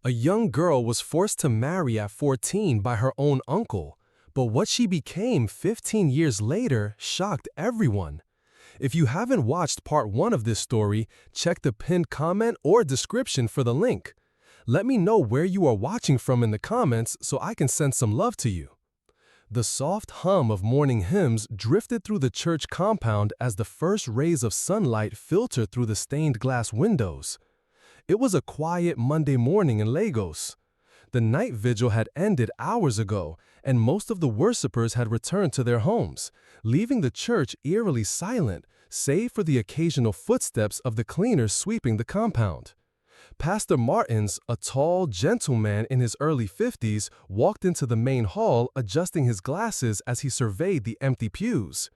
A young girl was forced to marry at 14 by her own uncle, but what she became 15 years later shocked everyone. If you haven't watched part 1 of this story, check the pinned comment or description for the link. Let me know where you are watching from in the comments so I can send some love to you. The soft hum of morning hymns drifted through the church compound as the first rays of sunlight filtered through the stained glass windows. It was a quiet Monday morning in Lagos. The night vigil had ended hours ago, and most of the worshippers had returned to their homes, leaving the church eerily silent, save for the occasional footsteps of the cleaners sweeping the compound. Pastor Martins, a tall, gentle man in his early 50s, walked into the main hall, adjusting his glasses as he surveyed the empty pews.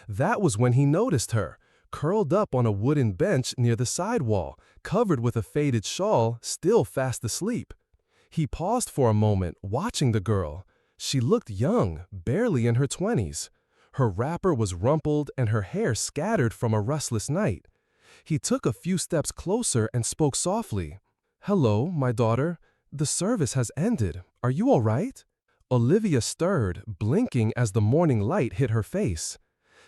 That was when he noticed her, curled up on a wooden bench near the sidewall, covered with a faded shawl, still fast asleep. He paused for a moment, watching the girl. She looked young, barely in her 20s. Her wrapper was rumpled and her hair scattered from a restless night. He took a few steps closer and spoke softly. "Hello, my daughter. The service has ended. Are you all right?" Olivia stirred, blinking as the morning light hit her face.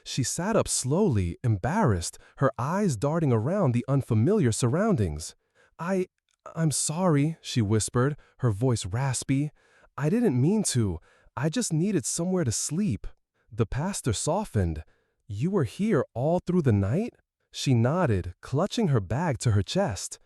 She sat up slowly, embarrassed, her eyes darting around the unfamiliar surroundings. I'm sorry," she whispered, her voice raspy. "I didn't mean to. I just needed somewhere to sleep." The pastor softened. "You were here all through the night?" She nodded, clutching her bag to her chest.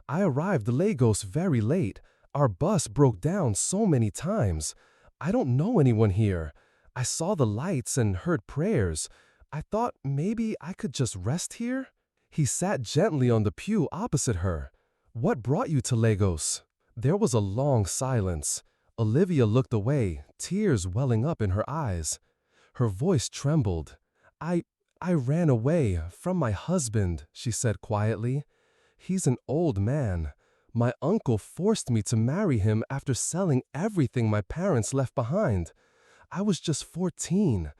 "I arrived Lagos very late. Our bus broke down so many times. I don't know anyone here. I saw the lights and heard prayers. I thought maybe I could just rest here." He sat gently on the pew opposite her. "What brought you to Lagos?" There was a long silence. Olivia looked away, tears welling up in her eyes. Her voice trembled. I ran away from my husband," she said quietly. "He's an old man. My uncle forced me to marry him after selling everything my parents left behind. I was just 14.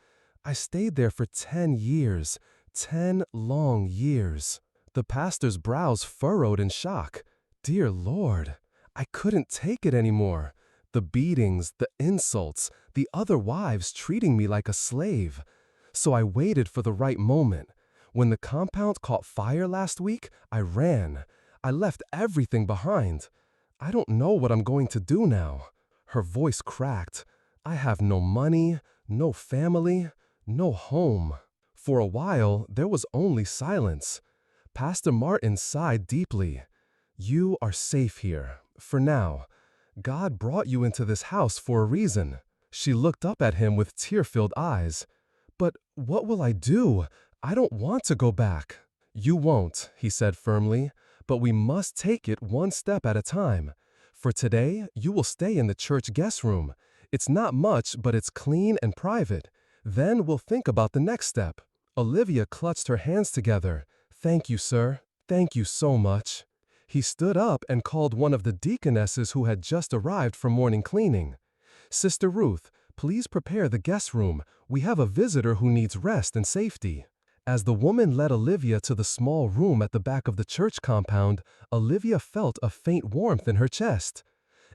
I stayed there for 10 years, 10 long years." The pastor's brows furrowed in shock. "Dear Lord, I couldn't take it anymore. The beatings, the insults, the other wives treating me like a slave. So I waited for the right moment. When the compound caught fire last week, I ran. I left everything behind. I don't know what I'm going to do now." Her voice cracked. "I have no money, no family, no home." For a while, there was only silence. Pastor Martin sighed deeply. "You are safe here, for now. God brought you into this house for a reason." She looked up at him with tear-filled eyes. "But what will I do? I don't want to go back." "You won't," he said firmly, "but we must take it one step at a time. For today, you will stay in the church guest room. It's not much, but it's clean and private. Then we'll think about the next step." Olivia clutched her hands together. "Thank you, sir. Thank you so much." He stood up and called one of the deaconesses who had just arrived from morning cleaning. "Sister Ruth, please prepare the guest room. We have a visitor who needs rest and safety." As the woman led Olivia to the small room at the back of the church compound, Olivia felt a faint warmth in her chest.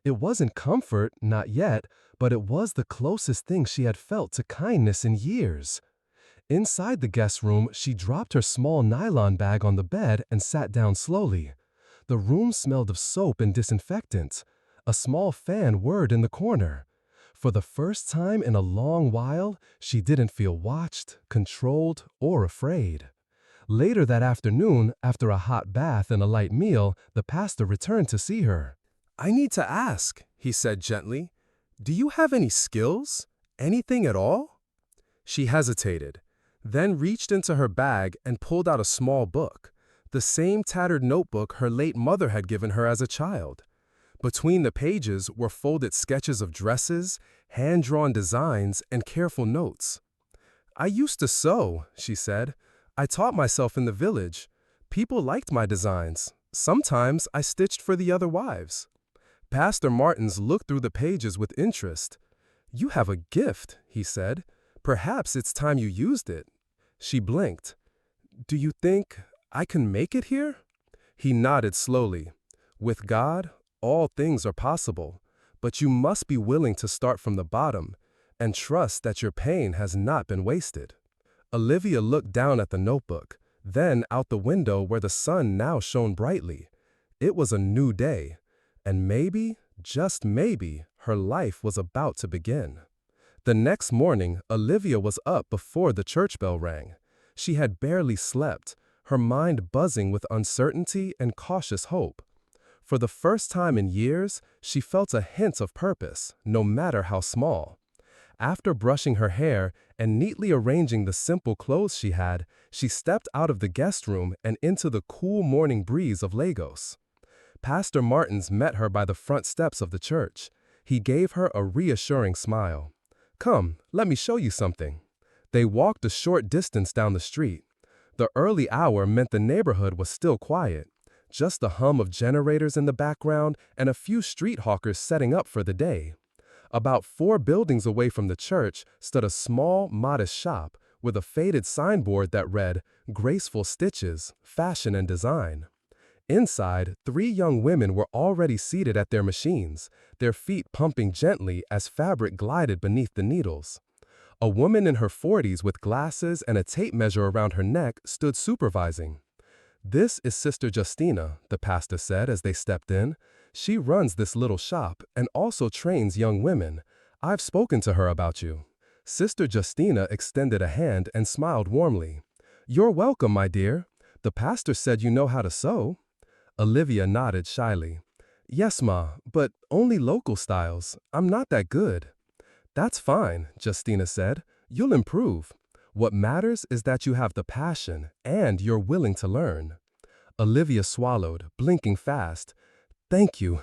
It wasn't comfort, not yet, but it was the closest thing she had felt to kindness in years. Inside the guest room, she dropped her small nylon bag on the bed and sat down slowly. The room smelled of soap and disinfectant. A small fan whirred in the corner. For the first time in a long while, she didn't feel watched, controlled, or afraid. Later that afternoon, after a hot bath and a light meal, the pastor returned to see her. "I need to ask," he said gently, "do you have any skills? Anything at all?" She hesitated, then reached into her bag and pulled out a small book, the same tattered notebook her late mother had given her as a child. Between the pages were folded sketches of dresses, hand-drawn designs, and careful notes. "I used to sew," she said. "I taught myself in the village. People liked my designs. Sometimes I stitched for the other wives." Pastor Martins looked through the pages with interest. "You have a gift," he said. "Perhaps it's time you used it." She blinked. "Do you think I can make it here?" He nodded slowly. "With God, all things are possible, but you must be willing to start from the bottom and trust that your pain has not been wasted. Olivia looked down at the notebook, then out the window where the sun now shone brightly. It was a new day, and maybe, just maybe, her life was about to begin. The next morning, Olivia was up before the church bell rang. She had barely slept, her mind buzzing with uncertainty and cautious hope. For the first time in years, she felt a hint of purpose, no matter how small. After brushing her hair and neatly arranging the simple clothes she had, she stepped out of the guest room and into the cool morning breeze of Lagos. Pastor Martins met her by the front steps of the church. He gave her a reassuring smile. "Come, let me show you something." They walked a short distance down the street. The early hour meant the neighborhood was still quiet. Just the hum of generators in the background and a few street hawkers setting up for the day. About 4 buildings away from the church stood a small, modest shop with a faded signboard that read, "Graceful Stitches, Fashion and Design." Inside, 3 young women were already seated at their machines, their feet pumping gently as fabric glided beneath the needles. A woman in her 40s with glasses and a tape measure around her neck stood supervising. "This is Sister Justina," the pastor said as they stepped in. "She runs this little shop and also trains young women. I've spoken to her about you." Sister Justina extended a hand and smiled warmly. "You're welcome, my dear. The pastor said you know how to sew." Olivia nodded shyly. "Yes, ma, but only local styles. I'm not that good." "That's fine," Justina said. "You'll improve. What matters is that you have the passion and you're willing to learn." Olivia swallowed, blinking fast. Thank you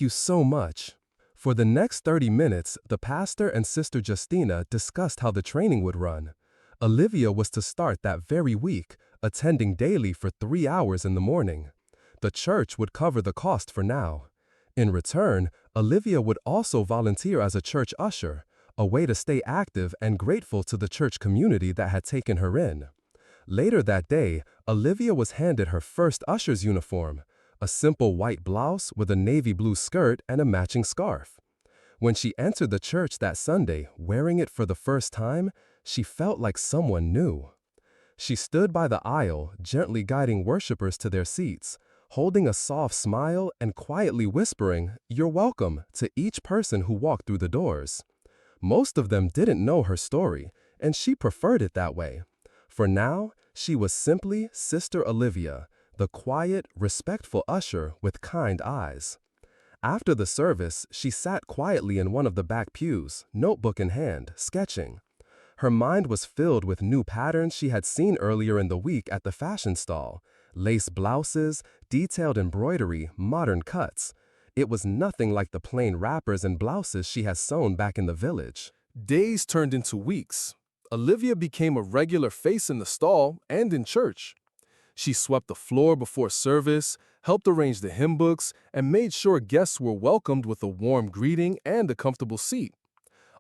so much." For the next 30 minutes, the pastor and Sister Justina discussed how the training would run. Olivia was to start that very week, attending daily for 3 hours in the morning. The church would cover the cost for now. In return, Olivia would also volunteer as a church usher, a way to stay active and grateful to the church community that had taken her in. Later that day, Olivia was handed her first usher's uniform, a simple white blouse with a navy blue skirt and a matching scarf. When she entered the church that Sunday, wearing it for the first time, she felt like someone new. She stood by the aisle, gently guiding worshipers to their seats, holding a soft smile and quietly whispering, "You're welcome," to each person who walked through the doors. Most of them didn't know her story, and she preferred it that way. For now, she was simply Sister Olivia, the quiet, respectful usher with kind eyes. After the service, she sat quietly in one of the back pews, notebook in hand, sketching. Her mind was filled with new patterns she had seen earlier in the week at the fashion stall: lace blouses, detailed embroidery, modern cuts. It was nothing like the plain wrappers and blouses she had sewn back in the village. Days turned into weeks. Olivia became a regular face in the stall and in church. She swept the floor before service, helped arrange the hymn books, and made sure guests were welcomed with a warm greeting and a comfortable seat.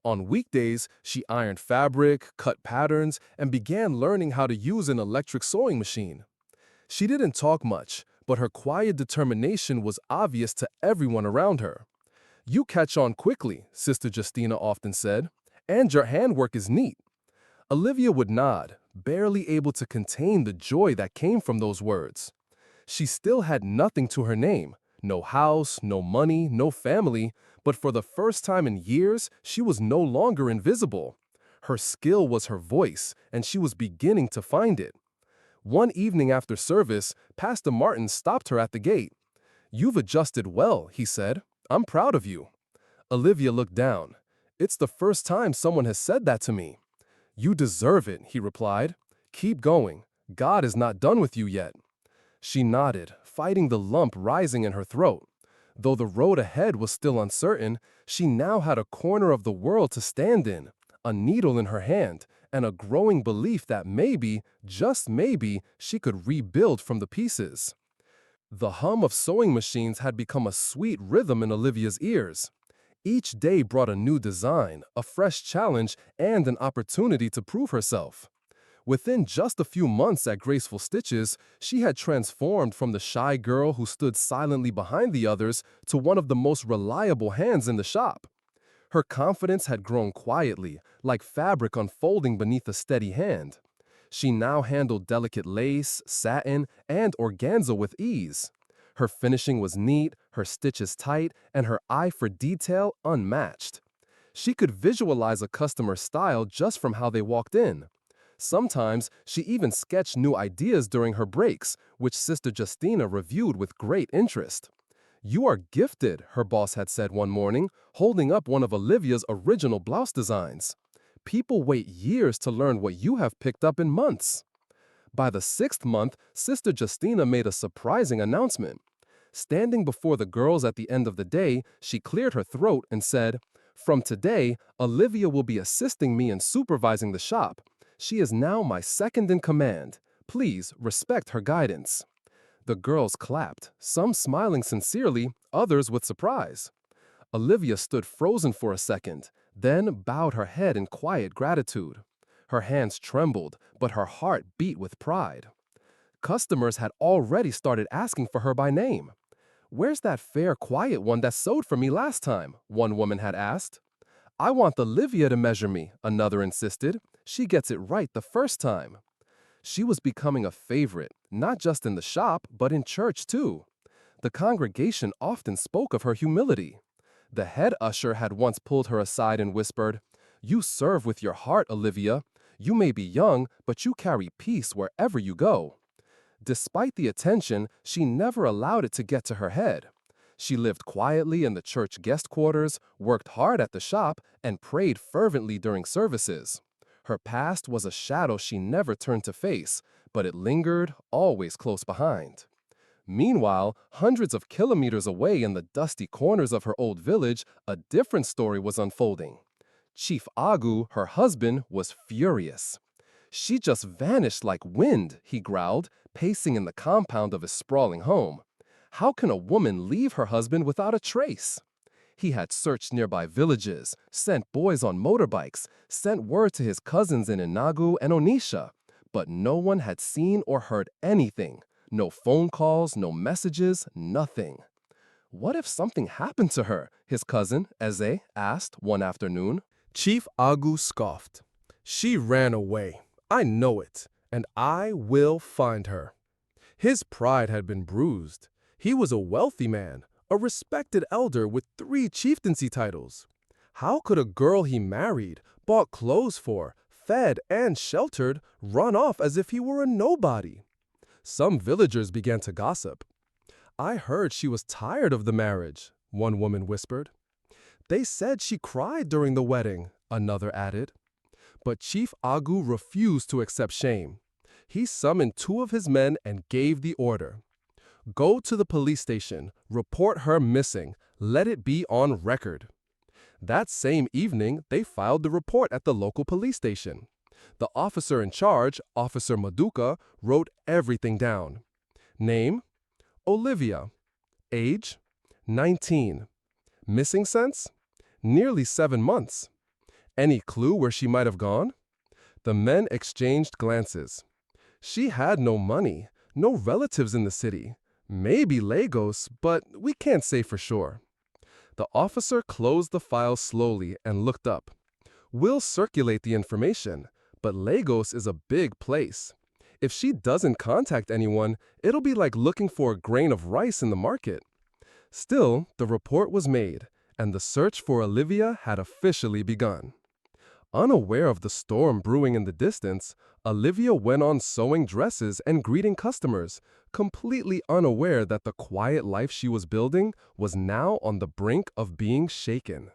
On weekdays, she ironed fabric, cut patterns, and began learning how to use an electric sewing machine. She didn't talk much, but her quiet determination was obvious to everyone around her. "You catch on quickly," Sister Justina often said, "and your handwork is neat." Olivia would nod, barely able to contain the joy that came from those words. She still had nothing to her name, no house, no money, no family, but for the first time in years, she was no longer invisible. Her skill was her voice, and she was beginning to find it. One evening after service, Pastor Martin stopped her at the gate. "You've adjusted well," he said. "I'm proud of you." Olivia looked down. "It's the first time someone has said that to me." "You deserve it," he replied. "Keep going. God is not done with you yet." She nodded, fighting the lump rising in her throat. Though the road ahead was still uncertain, she now had a corner of the world to stand in, a needle in her hand, and a growing belief that maybe, just maybe, she could rebuild from the pieces. The hum of sewing machines had become a sweet rhythm in Olivia's ears. Each day brought a new design, a fresh challenge, and an opportunity to prove herself. Within just a few months at Graceful Stitches, she had transformed from the shy girl who stood silently behind the others to one of the most reliable hands in the shop. Her confidence had grown quietly, like fabric unfolding beneath a steady hand. She now handled delicate lace, satin, and organza with ease. Her finishing was neat, her stitches tight, and her eye for detail unmatched. She could visualize a customer's style just from how they walked in. Sometimes, she even sketched new ideas during her breaks, which Sister Justina reviewed with great interest. "You are gifted," her boss had said one morning, holding up one of Olivia's original blouse designs. "People wait years to learn what you have picked up in months." By the 6th month, Sister Justina made a surprising announcement. Standing before the girls at the end of the day, she cleared her throat and said, "From today, Olivia will be assisting me in supervising the shop. She is now my second in command. Please respect her guidance." The girls clapped, some smiling sincerely, others with surprise. Olivia stood frozen for a second, then bowed her head in quiet gratitude. Her hands trembled, but her heart beat with pride. Customers had already started asking for her by name. "Where's that fair, quiet one that sewed for me last time?" one woman had asked. "I want Olivia to measure me," another insisted. "She gets it right the first time." She was becoming a favorite, not just in the shop, but in church too. The congregation often spoke of her humility. The head usher had once pulled her aside and whispered, "You serve with your heart, Olivia. You may be young, but you carry peace wherever you go." Despite the attention, she never allowed it to get to her head. She lived quietly in the church guest quarters, worked hard at the shop, and prayed fervently during services. Her past was a shadow she never turned to face, but it lingered, always close behind. Meanwhile, hundreds of kilometers away in the dusty corners of her old village, a different story was unfolding. Chief Agu, her husband, was furious. "She just vanished like wind," he growled, pacing in the compound of his sprawling home. "How can a woman leave her husband without a trace?" He had searched nearby villages, sent boys on motorbikes, sent word to his cousins in Inagu and Onisha, but no one had seen or heard anything. No phone calls, no messages, nothing. "What if something happened to her?" his cousin, Eze, asked one afternoon. Chief Agu scoffed. "She ran away. I know it, and I will find her." His pride had been bruised. He was a wealthy man, a respected elder with 3 chieftaincy titles. How could a girl he married, bought clothes for, fed and sheltered, run off as if he were a nobody? Some villagers began to gossip. "I heard she was tired of the marriage," one woman whispered. "They said she cried during the wedding," another added. But Chief Agu refused to accept shame. He summoned 2 of his men and gave the order. "Go to the police station, report her missing, let it be on record." That same evening, they filed the report at the local police station. The officer in charge, Officer Maduka, wrote everything down. Name: Olivia. Age: 19. Missing since? Nearly 7 months. Any clue where she might have gone? The men exchanged glances. She had no money, no relatives in the city. Maybe Lagos, but we can't say for sure. The officer closed the file slowly and looked up. "We'll circulate the information, but Lagos is a big place. If she doesn't contact anyone, it'll be like looking for a grain of rice in the market." Still, the report was made, and the search for Olivia had officially begun. Unaware of the storm brewing in the distance, Olivia went on sewing dresses and greeting customers, completely unaware that the quiet life she was building was now on the brink of being shaken.